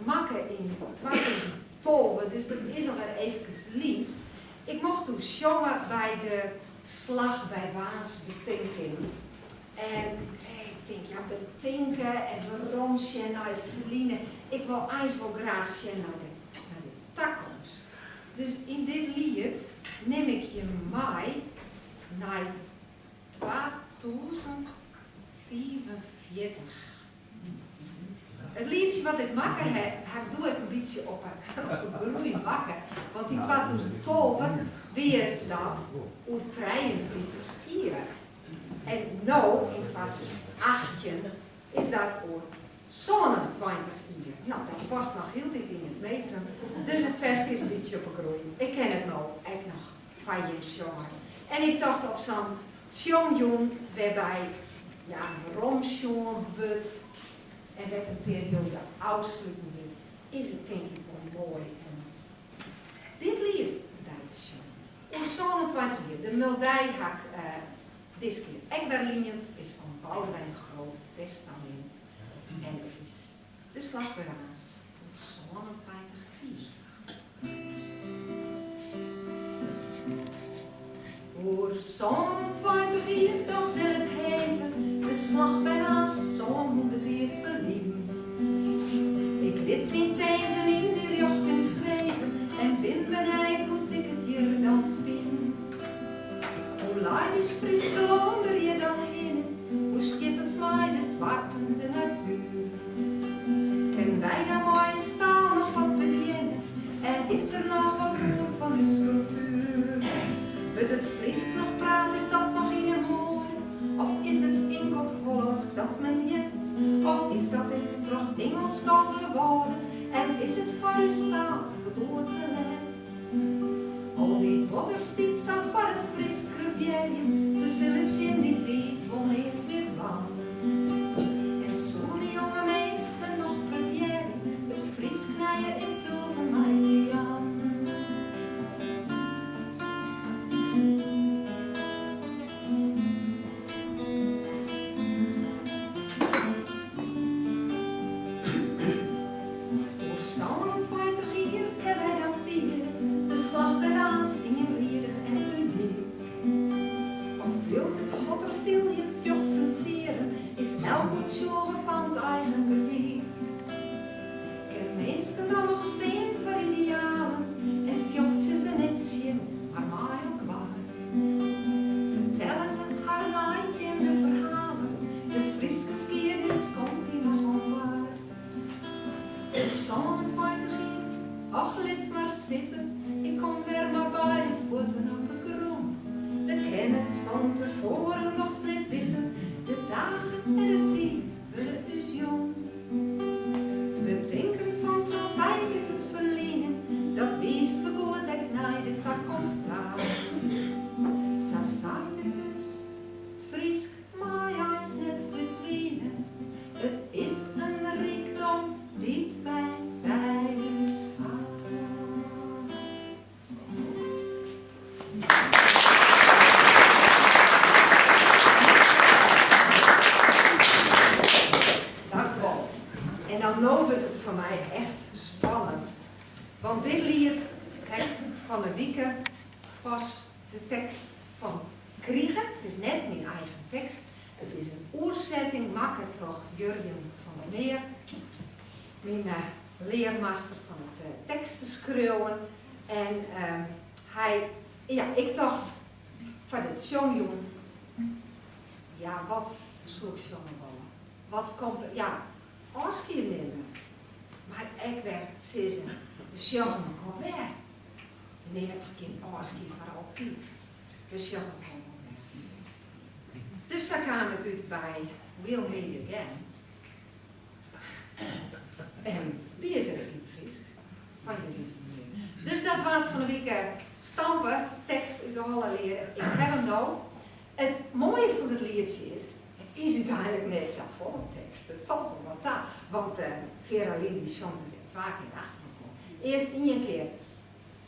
maken in 2012, dus dat is alweer even lief. Ik mocht toen jongen bij de slag bij Waas betinking. En ik denk, ja, betinken en waarom zien naar het verliezen. Ik wil eigenlijk wel graag zien naar de toekomst. Dus in dit lied neem ik je mee naar 2044. Het liedje wat ik maken heb, doe ik een beetje op een groei maken. Want in 2012 weer dat op 23 jaar. En nu, in 2018, is dat op 27 jaar. Nou, dat past nog heel dit in het metrum. Dus het vers is een beetje op een groei. Ik ken het nou, ik nog 5 jaar. En ik dacht op zo'n tjongjong, waarbij, ja, romsjong wordt. En met een periode afsluiten wordt, is het denk ik wel mooi. En dit lied bij de show. In 27 jaar, de melodij heb ik deze keer echt berlinend, is van Boudewijn Groot Testament. En het is de slag bij Waas voor 27 jaar. Voor 27 jaar, dat zal het heven, de slag bij Waas, zo'n 100 jaar verliezen. Ik liet mijn tezen in de jochten zweven en ben benijd hoe ik het hier dan vind. Hoe laat is fris gelonder je dan heen, hoe stiet het mij de warmende natuur. Ken wij dan mooie staal nog wat beginnen en is er nog wat roer van uw sculptuur? Wordt het fris nog praat, is dat nog in een mooi? Of is het enkel Hollands dat men jet? Of is dat in het trocht Engels kan geworden? En is het voor uw staal verloren te let? Al die bodders die zo voor het fris krubjeien, ze zullen zien die tijd wel niet meer lang. En zo'n jonge meesten nog proberen, het fris knijden impulsen mij die aan. Leermaster van het teksten schreeuwen. En ik dacht van het jongjong, ja, wat zoek je jongen ballen? Wat komt er? Ja, afscheid nemen. Maar ik werd zeggen, dus jongen, kom weg. We nemen toch geen afscheid voor altijd. Dus jongen, kom weg. Dus daar kwam ik uit bij We'll Meet Again. En die is er in het Fries, van jullie familie. Dus dat was van de week stampen, tekst uit de Holle leren. Ik heb hem nou. Het mooie van het liedje is, het is uiteindelijk net zo vol tekst. Het valt om wat aan. Want Vera Lynn die zong het 2 keer achter elkaar. Eerst 1 keer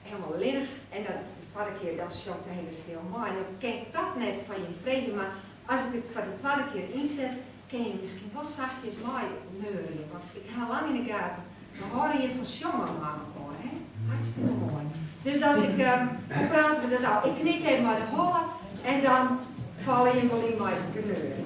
helemaal linnig en dan de tweede keer dan zong de hele stil mooi. Dan ken ik dat net van je vrede, maar als ik het voor de tweede keer inzet, kun je misschien wel zachtjes mooi neuren. Want ik ga lang in de gaten We horen je van jongen maken hoor, hè? Hartstikke mooi. Dus als ik, hoe praten we dat nou? Ik knik even maar de hollen en dan val je wel in mijn kleur.